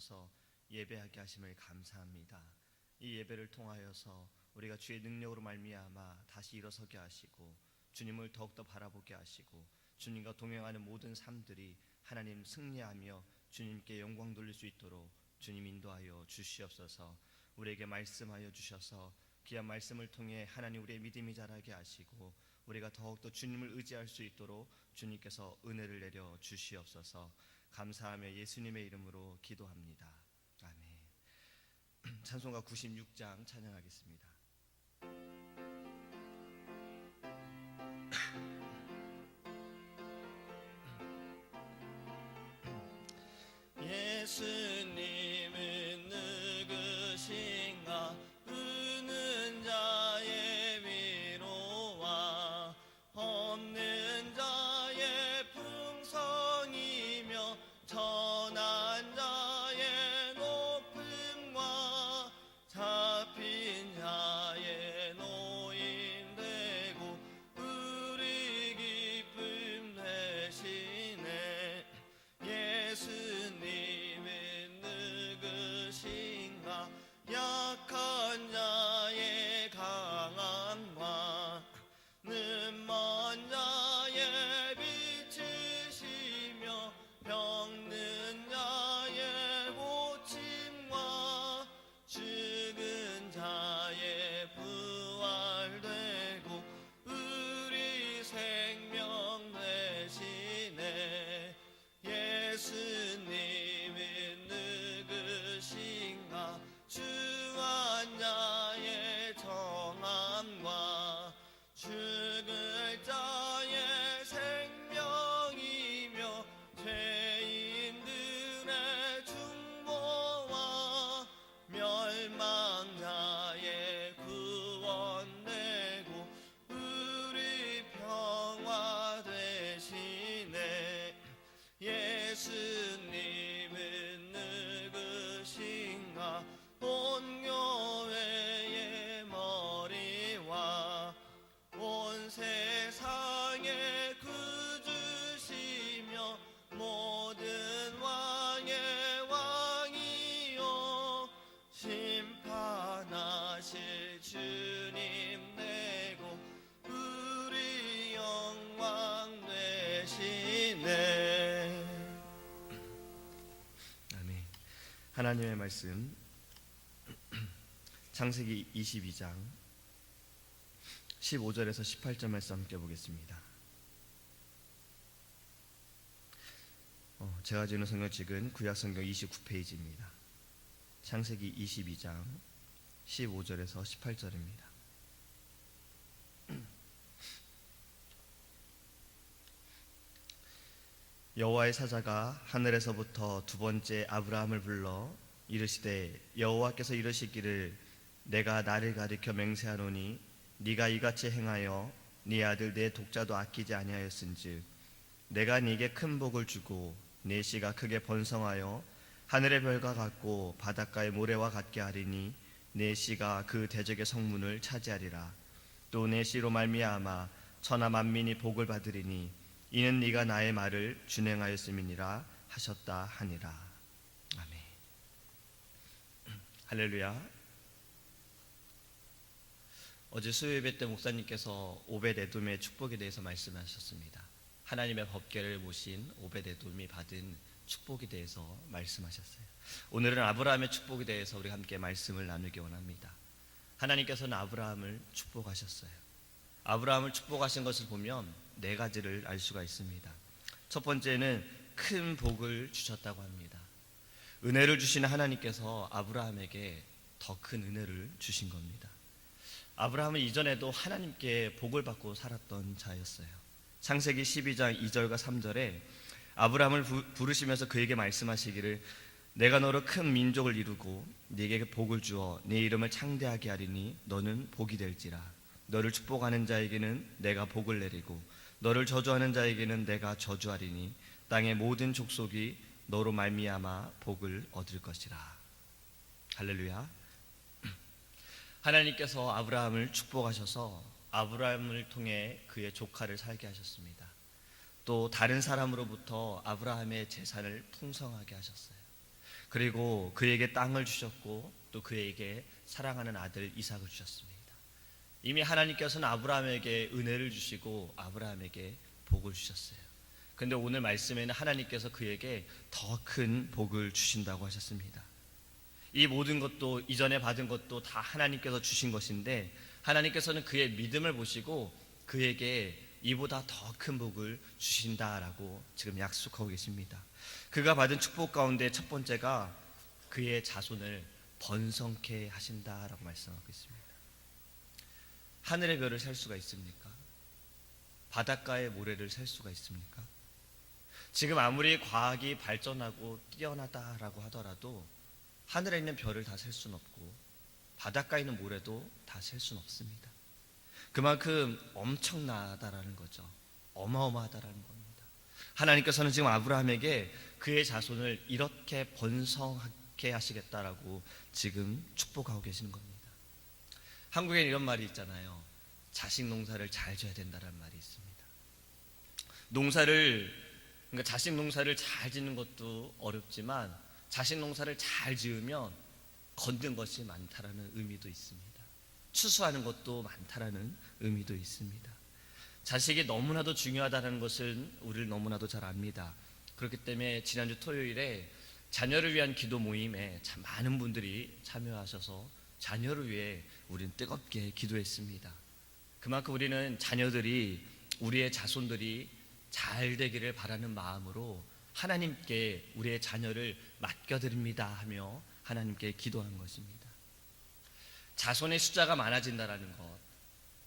모여서 예배하게 하심을 감사합니다. 이 예배를 통하여서 우리가 주의 능력으로 말미암아 다시 일어서게 하시고 주님을 더욱더 바라보게 하시고 주님과 동행하는 모든 삶들이 하나님 승리하며 주님께 영광 돌릴 수 있도록 주님 인도하여 주시옵소서. 우리에게 말씀하여 주셔서 귀한 말씀을 통해 하나님 우리의 믿음이 자라게 하시고 우리가 더욱더 주님을 의지할 수 있도록 주님께서 은혜를 내려 주시옵소서. 감사하며 예수님의 이름으로 기도합니다. 아멘. 찬송가 96장 찬양하겠습니다. 예수님은 누구신가? 우는 자의 위로와 없는 자의 풍성이며 천한 자의 높음과 잡힌 자의 노임 되고 우리 기쁨 되시네. 예수님은 누구신가? 약한 자의 강함과 눈먼 자의 빛이시며 병든 자의 고침과 죽은 자의 부활되고 우리 생명 되시네. 예수님은 누구신가? 주한 자의 정함과 죽을 자의 생명이며 죄인들의 중보와 멸망자의 구원되고 우리 평화 되시네. 예수님은 누구신가? 온 교회의 머리와 온 세상의 구주시며 모든 왕의 왕이요 심판하실 주님 되고 우리 영광 되시네. 아멘. 하나님의 말씀 창세기 22장 15절에서 18절 말씀 함께 보겠습니다. 제가 지는 성경책은 구약성경 29페이지입니다. 창세기 22장 15절에서 18절입니다. 여호와의 사자가 하늘에서부터 두 번째 아브라함을 불러 이르시되 여호와께서 이르시기를 내가 나를 가리켜 맹세하노니 네가 이같이 행하여 네 아들 내 독자도 아끼지 아니하였은즉 내가 네게 큰 복을 주고 네 씨가 크게 번성하여 하늘의 별과 같고 바닷가의 모래와 같게 하리니 네 씨가 그 대적의 성문을 차지하리라. 또 네 씨로 말미암아 천하 만민이 복을 받으리니 이는 네가 나의 말을 준행하였음이니라 하셨다 하니라. 아멘. 할렐루야. 어제 수요예배 때 목사님께서 오벳에돔의 축복에 대해서 말씀하셨습니다. 하나님의 법궤를 모신 오벳에돔이 받은 축복에 대해서 말씀하셨어요. 오늘은 아브라함의 축복에 대해서 우리 함께 말씀을 나누기 원합니다. 하나님께서는 아브라함을 축복하셨어요. 아브라함을 축복하신 것을 보면 네 가지를 알 수가 있습니다. 첫 번째는 큰 복을 주셨다고 합니다. 은혜를 주시는 하나님께서 아브라함에게 더 큰 은혜를 주신 겁니다. 아브라함은 이전에도 하나님께 복을 받고 살았던 자였어요. 창세기 12장 2절과 3절에 아브라함을 부르시면서 그에게 말씀하시기를 내가 너로 큰 민족을 이루고 네게 복을 주어 네 이름을 창대하게 하리니 너는 복이 될지라. 너를 축복하는 자에게는 내가 복을 내리고 너를 저주하는 자에게는 내가 저주하리니 땅의 모든 족속이 너로 말미암아 복을 얻을 것이라. 할렐루야. 하나님께서 아브라함을 축복하셔서 아브라함을 통해 그의 조카를 살게 하셨습니다. 또 다른 사람으로부터 아브라함의 재산을 풍성하게 하셨어요. 그리고 그에게 땅을 주셨고 또 그에게 사랑하는 아들 이삭을 주셨습니다. 이미 하나님께서는 아브라함에게 은혜를 주시고 아브라함에게 복을 주셨어요. 그런데 오늘 말씀에는 하나님께서 그에게 더 큰 복을 주신다고 하셨습니다. 이 모든 것도 이전에 받은 것도 다 하나님께서 주신 것인데 하나님께서는 그의 믿음을 보시고 그에게 이보다 더 큰 복을 주신다라고 지금 약속하고 계십니다. 그가 받은 축복 가운데 첫 번째가 그의 자손을 번성케 하신다라고 말씀하고 있습니다. 하늘의 별을 셀 수가 있습니까? 바닷가의 모래를 셀 수가 있습니까? 지금 아무리 과학이 발전하고 뛰어나다라고 하더라도 하늘에 있는 별을 다 셀 수는 없고 바닷가에 있는 모래도 다 셀 수는 없습니다. 그만큼 엄청나다라는 거죠. 어마어마하다라는 겁니다. 하나님께서는 지금 아브라함에게 그의 자손을 이렇게 번성하게 하시겠다라고 지금 축복하고 계시는 겁니다. 한국에는 이런 말이 있잖아요. 자식 농사를 잘 져야 된다는 말이 있습니다. 그러니까 자식 농사를 잘 짓는 것도 어렵지만 자식 농사를 잘 지으면 거둔 것이 많다라는 의미도 있습니다. 추수하는 것도 많다라는 의미도 있습니다. 자식이 너무나도 중요하다는 것은 우리를 너무나도 잘 압니다. 그렇기 때문에 지난주 토요일에 자녀를 위한 기도 모임에 참 많은 분들이 참여하셔서 자녀를 위해 우리는 뜨겁게 기도했습니다. 그만큼 우리는 자녀들이 우리의 자손들이 잘 되기를 바라는 마음으로 하나님께 우리의 자녀를 맡겨드립니다 하며 하나님께 기도한 것입니다. 자손의 숫자가 많아진다라는 것,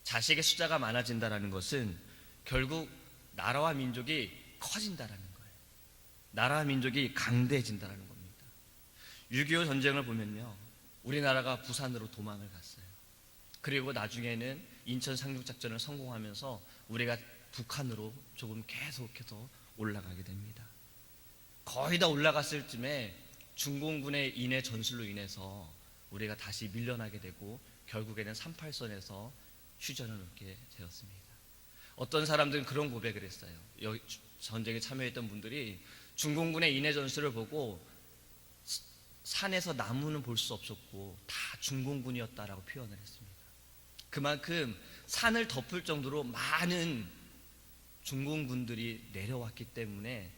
자식의 숫자가 많아진다라는 것은 결국 나라와 민족이 커진다라는 거예요. 나라와 민족이 강대해진다라는 겁니다. 6.25 전쟁을 보면요, 우리나라가 부산으로 도망을 갔어요. 그리고 나중에는 인천 상륙작전을 성공하면서 우리가 북한으로 조금 계속해서 올라가게 됩니다. 거의 다 올라갔을 쯤에 중공군의 인해 전술로 인해서 우리가 다시 밀려나게 되고 결국에는 38선에서 휴전을 얻게 되었습니다. 어떤 사람들은 그런 고백을 했어요. 여기 전쟁에 참여했던 분들이 중공군의 인해 전술을 보고 산에서 나무는 볼 수 없었고 다 중공군이었다라고 표현을 했습니다. 그만큼 산을 덮을 정도로 많은 중공군들이 내려왔기 때문에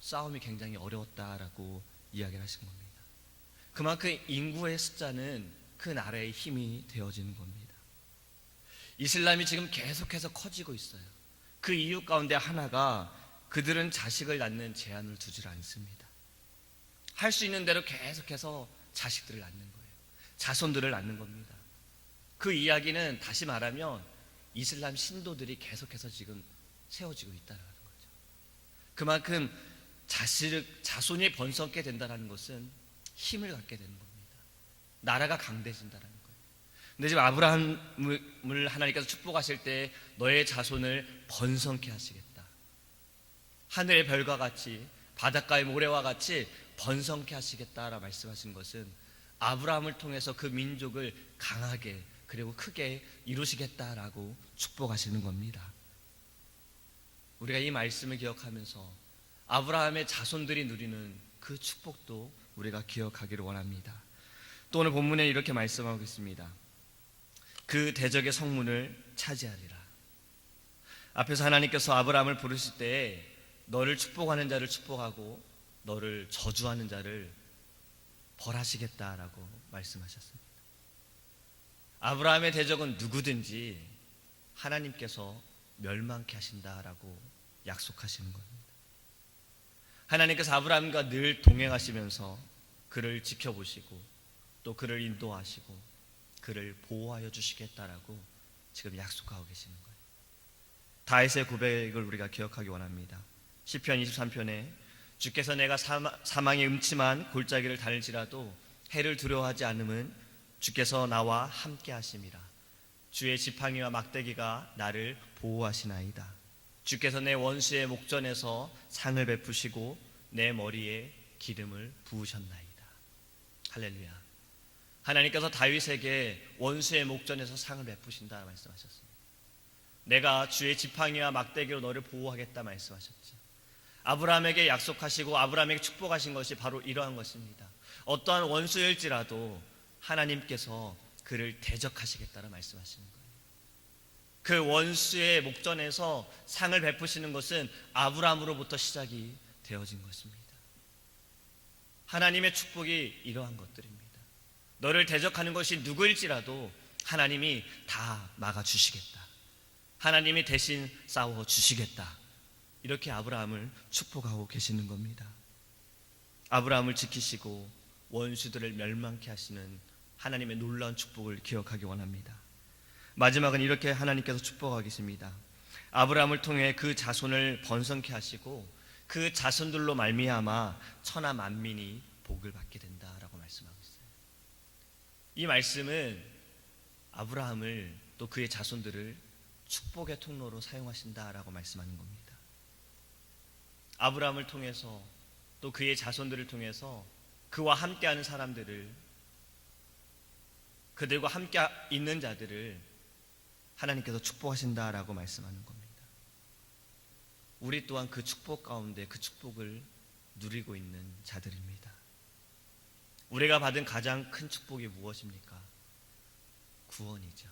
싸움이 굉장히 어려웠다라고 이야기를 하신 겁니다. 그만큼 인구의 숫자는 그 나라의 힘이 되어지는 겁니다. 이슬람이 지금 계속해서 커지고 있어요. 그 이유 가운데 하나가 그들은 자식을 낳는 제한을 두질 않습니다. 할 수 있는 대로 계속해서 자식들을 낳는 거예요. 자손들을 낳는 겁니다. 그 이야기는 다시 말하면 이슬람 신도들이 계속해서 지금 세워지고 있다는 거죠. 그만큼 자손이 번성게 된다는 것은 힘을 갖게 되는 겁니다. 나라가 강대해진다는 거예요. 근데 지금 아브라함을 하나님께서 축복하실 때 너의 자손을 번성케 하시겠다. 하늘의 별과 같이 바닷가의 모래와 같이 번성케 하시겠다라 말씀하신 것은 아브라함을 통해서 그 민족을 강하게 그리고 크게 이루시겠다라고 축복하시는 겁니다. 우리가 이 말씀을 기억하면서 아브라함의 자손들이 누리는 그 축복도 우리가 기억하기를 원합니다. 또 오늘 본문에 이렇게 말씀하고 있습니다. 그 대적의 성문을 차지하리라. 앞에서 하나님께서 아브라함을 부르실 때에 너를 축복하는 자를 축복하고 너를 저주하는 자를 벌하시겠다라고 말씀하셨습니다. 아브라함의 대적은 누구든지 하나님께서 멸망케 하신다라고 약속하시는 겁니다. 하나님께서 아브라함과 늘 동행하시면서 그를 지켜보시고 또 그를 인도하시고 그를 보호하여 주시겠다라고 지금 약속하고 계시는 거예요. 다윗의 고백을 우리가 기억하기 원합니다. 시편 23편에 주께서 내가 사망의 음침한 골짜기를 다닐지라도 해를 두려워하지 않음은 주께서 나와 함께 하심이라. 주의 지팡이와 막대기가 나를 보호하시나이다. 주께서 내 원수의 목전에서 상을 베푸시고 내 머리에 기름을 부으셨나이다. 할렐루야. 하나님께서 다윗에게 원수의 목전에서 상을 베푸신다 말씀하셨습니다. 내가 주의 지팡이와 막대기로 너를 보호하겠다 말씀하셨지. 아브라함에게 약속하시고 아브라함에게 축복하신 것이 바로 이러한 것입니다. 어떠한 원수일지라도 하나님께서 그를 대적하시겠다라 말씀하시는 거예요. 그 원수의 목전에서 상을 베푸시는 것은 아브라함으로부터 시작이 되어진 것입니다. 하나님의 축복이 이러한 것들입니다. 너를 대적하는 것이 누구일지라도 하나님이 다 막아주시겠다. 하나님이 대신 싸워주시겠다. 이렇게 아브라함을 축복하고 계시는 겁니다. 아브라함을 지키시고 원수들을 멸망케 하시는 하나님의 놀라운 축복을 기억하기 원합니다. 마지막은 이렇게 하나님께서 축복하고 계십니다. 아브라함을 통해 그 자손을 번성케 하시고 그 자손들로 말미암아 천하 만민이 복을 받게 된다라고 말씀하고 있어요. 이 말씀은 아브라함을 또 그의 자손들을 축복의 통로로 사용하신다라고 말씀하는 겁니다. 아브라함을 통해서 또 그의 자손들을 통해서 그와 함께하는 사람들을, 그들과 함께 있는 자들을 하나님께서 축복하신다라고 말씀하는 겁니다. 우리 또한 그 축복 가운데 그 축복을 누리고 있는 자들입니다. 우리가 받은 가장 큰 축복이 무엇입니까? 구원이죠.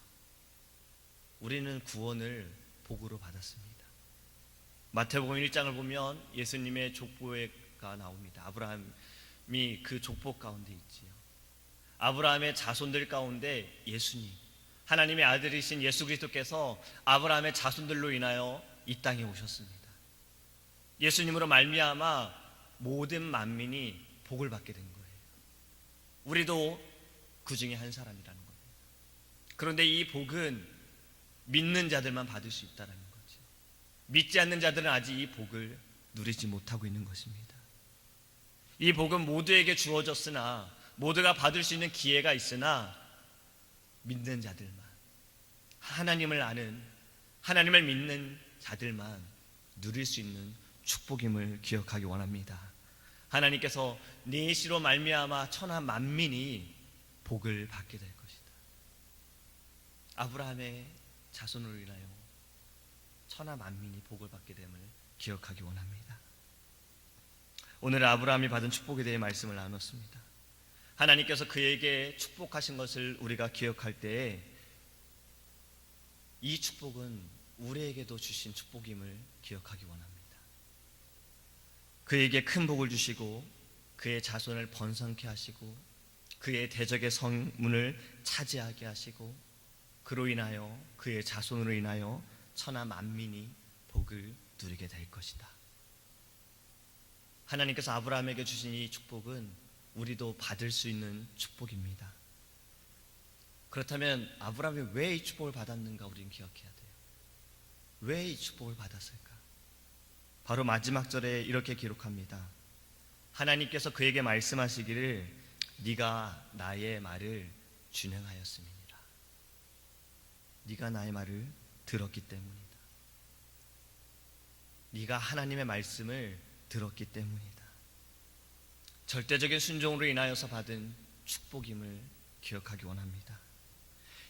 우리는 구원을 복으로 받았습니다. 마태복음 1장을 보면 예수님의 족보가 나옵니다. 아브라함이 그 족보 가운데 있지요. 아브라함의 자손들 가운데 예수님, 하나님의 아들이신 예수 그리스도께서 아브라함의 자손들로 인하여 이 땅에 오셨습니다. 예수님으로 말미암아 모든 만민이 복을 받게 된 거예요. 우리도 그 중에 한 사람이라는 겁니다. 그런데 이 복은 믿는 자들만 받을 수 있다는 거죠. 믿지 않는 자들은 아직 이 복을 누리지 못하고 있는 것입니다. 이 복은 모두에게 주어졌으나, 모두가 받을 수 있는 기회가 있으나 믿는 자들만, 하나님을 아는, 하나님을 믿는 자들만 누릴 수 있는 축복임을 기억하기 원합니다. 하나님께서 네 씨로 말미암아 천하 만민이 복을 받게 될 것이다. 아브라함의 자손으로 인하여 천하 만민이 복을 받게 됨을 기억하기 원합니다. 오늘 아브라함이 받은 축복에 대해 말씀을 나눴습니다. 하나님께서 그에게 축복하신 것을 우리가 기억할 때에 이 축복은 우리에게도 주신 축복임을 기억하기 원합니다. 그에게 큰 복을 주시고 그의 자손을 번성케 하시고 그의 대적의 성문을 차지하게 하시고 그로 인하여 그의 자손으로 인하여 천하 만민이 복을 누리게 될 것이다. 하나님께서 아브라함에게 주신 이 축복은 우리도 받을 수 있는 축복입니다. 그렇다면 아브라함이 왜 이 축복을 받았는가 우리는 기억해야 돼요. 왜 이 축복을 받았을까? 바로 마지막 절에 이렇게 기록합니다. 하나님께서 그에게 말씀하시기를 네가 나의 말을 준행하였음이니라. 네가 나의 말을 들었기 때문이다. 네가 하나님의 말씀을 들었기 때문이다. 절대적인 순종으로 인하여서 받은 축복임을 기억하기 원합니다.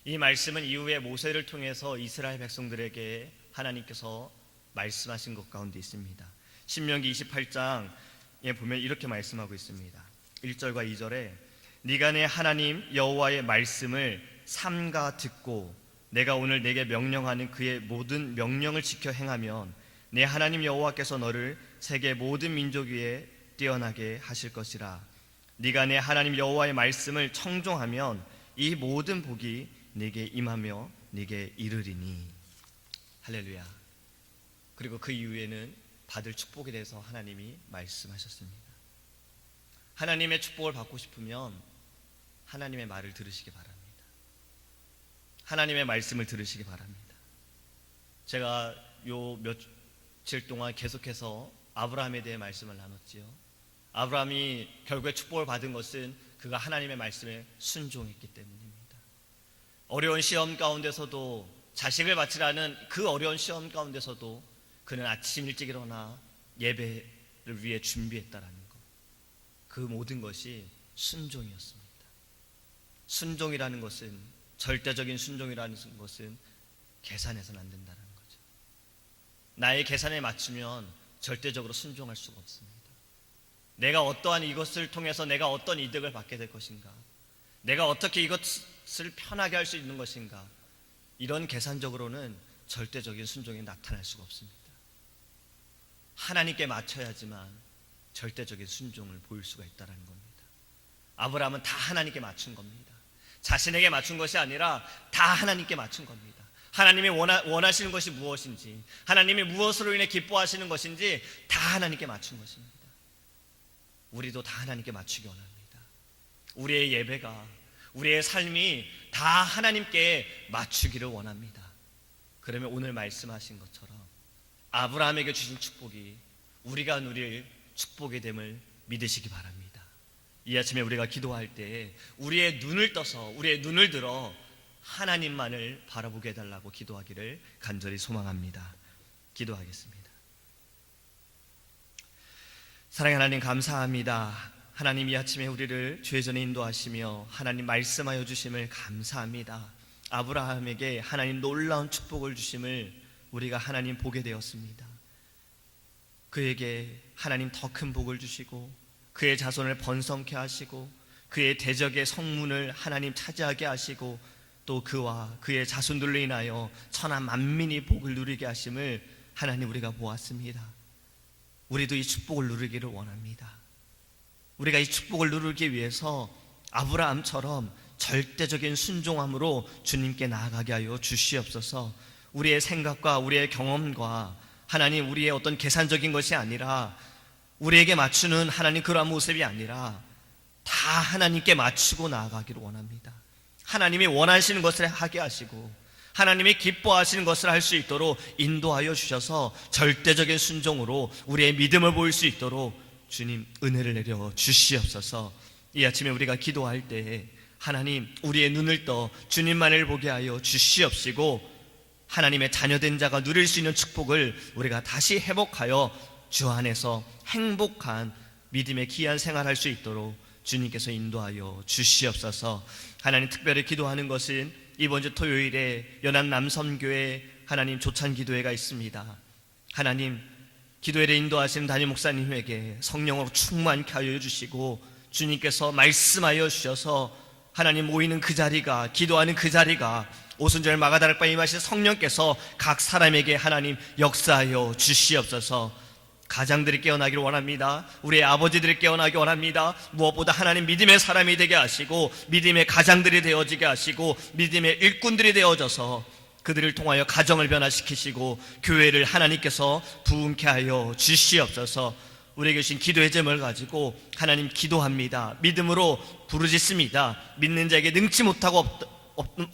이 말씀은 이후에 모세를 통해서 이스라엘 백성들에게 하나님께서 말씀하신 것 가운데 있습니다. 신명기 28장에 보면 이렇게 말씀하고 있습니다. 1절과 2절에 네가 내 하나님 여호와의 말씀을 삼가 듣고 내가 오늘 내게 명령하는 그의 모든 명령을 지켜 행하면 내 하나님 여호와께서 너를 세계 모든 민족 위에 뛰어나게 하실 것이라. 네가 내 하나님 여호와의 말씀을 청종하면 이 모든 복이 네게 임하며 네게 이르리니. 할렐루야. 그리고 그 이후에는 받을 축복에 대해서 하나님이 말씀하셨습니다. 하나님의 축복을 받고 싶으면 하나님의 말을 들으시기 바랍니다. 하나님의 말씀을 들으시기 바랍니다. 제가 요 며칠 동안 계속해서 아브라함에 대해 말씀을 나눴지요. 아브라함이 결국에 축복을 받은 것은 그가 하나님의 말씀에 순종했기 때문입니다. 어려운 시험 가운데서도, 자식을 바치라는 그 어려운 시험 가운데서도 그는 아침 일찍 일어나 예배를 위해 준비했다라는 것, 그 모든 것이 순종이었습니다. 순종이라는 것은, 절대적인 순종이라는 것은 계산해서는 안 된다는 거죠. 나의 계산에 맞추면 절대적으로 순종할 수가 없습니다. 내가 어떠한 이것을 통해서 내가 어떤 이득을 받게 될 것인가, 내가 어떻게 이것을 편하게 할 수 있는 것인가, 이런 계산적으로는 절대적인 순종이 나타날 수가 없습니다. 하나님께 맞춰야지만 절대적인 순종을 보일 수가 있다는 겁니다. 아브라함은 다 하나님께 맞춘 겁니다. 자신에게 맞춘 것이 아니라 다 하나님께 맞춘 겁니다. 하나님이 원하시는 것이 무엇인지, 하나님이 무엇으로 인해 기뻐하시는 것인지 다 하나님께 맞춘 것입니다. 우리도 다 하나님께 맞추기 원합니다. 우리의 예배가, 우리의 삶이 다 하나님께 맞추기를 원합니다. 그러면 오늘 말씀하신 것처럼 아브라함에게 주신 축복이 우리가 누릴 축복이 됨을 믿으시기 바랍니다. 이 아침에 우리가 기도할 때 우리의 눈을 떠서, 우리의 눈을 들어 하나님만을 바라보게 해달라고 기도하기를 간절히 소망합니다. 기도하겠습니다. 사랑의 하나님, 감사합니다. 하나님, 이 아침에 우리를 죄전에 인도하시며 하나님 말씀하여 주심을 감사합니다. 아브라함에게 하나님 놀라운 축복을 주심을 우리가 하나님 보게 되었습니다. 그에게 하나님 더 큰 복을 주시고 그의 자손을 번성케 하시고 그의 대적의 성문을 하나님 차지하게 하시고 또 그와 그의 자손들로 인하여 천하 만민이 복을 누리게 하심을 하나님 우리가 보았습니다. 우리도 이 축복을 누리기를 원합니다. 우리가 이 축복을 누리기 위해서 아브라함처럼 절대적인 순종함으로 주님께 나아가게 하여 주시옵소서. 우리의 생각과 우리의 경험과 하나님 우리의 어떤 계산적인 것이 아니라 우리에게 맞추는 하나님 그러한 모습이 아니라 다 하나님께 맞추고 나아가기를 원합니다. 하나님이 원하시는 것을 하게 하시고 하나님이 기뻐하시는 것을 할 수 있도록 인도하여 주셔서 절대적인 순종으로 우리의 믿음을 보일 수 있도록 주님 은혜를 내려 주시옵소서. 이 아침에 우리가 기도할 때에 하나님 우리의 눈을 떠 주님만을 보게 하여 주시옵시고 하나님의 자녀된 자가 누릴 수 있는 축복을 우리가 다시 회복하여 주 안에서 행복한 믿음의 귀한 생활할 수 있도록 주님께서 인도하여 주시옵소서. 하나님, 특별히 기도하는 것은 이번 주 토요일에 연안 남섬교회 하나님 조찬 기도회가 있습니다. 하나님, 기도회를 인도하시는 담임 목사님에게 성령으로 충만케 하여 주시고 주님께서 말씀하여 주셔서 하나님 모이는 그 자리가, 기도하는 그 자리가 오순절 마가다락방에 임하신 성령께서 각 사람에게 하나님 역사하여 주시옵소서. 가장들이 깨어나기를 원합니다. 우리의 아버지들이 깨어나기 원합니다. 무엇보다 하나님 믿음의 사람이 되게 하시고 믿음의 가장들이 되어지게 하시고 믿음의 일꾼들이 되어져서 그들을 통하여 가정을 변화시키시고 교회를 하나님께서 부흥케 하여 주시옵소서. 우리에게 주신 기도의 제목을 가지고 하나님 기도합니다. 믿음으로 부르짖습니다. 믿는 자에게 능치 못하고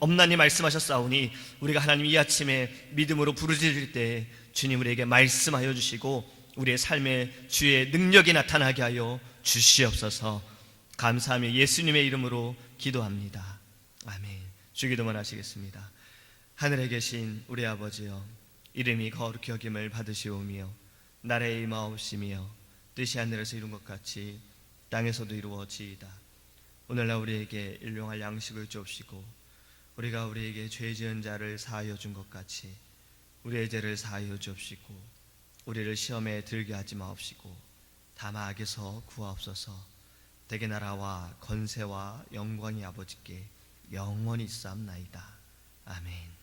없나니 말씀하셨사오니 우리가 하나님 이 아침에 믿음으로 부르짖을 때 주님 우리에게 말씀하여 주시고 우리의 삶에 주의 능력이 나타나게 하여 주시옵소서. 감사하며 예수님의 이름으로 기도합니다. 아멘. 주기도만 하시겠습니다. 하늘에 계신 우리 아버지여, 이름이 거룩히 여김을 받으시오며 나라의 임하옵시며 뜻이 하늘에서 이룬 것 같이 땅에서도 이루어지이다. 오늘날 우리에게 일용할 양식을 주옵시고 우리가 우리에게 죄 지은 자를 사하여 준 것 같이 우리의 죄를 사하여 주옵시고 우리를 시험에 들게 하지 마옵시고 다만 악에서 구하옵소서. 대개 나라와 권세와 영광이 아버지께 영원히 있사옵나이다. 아멘.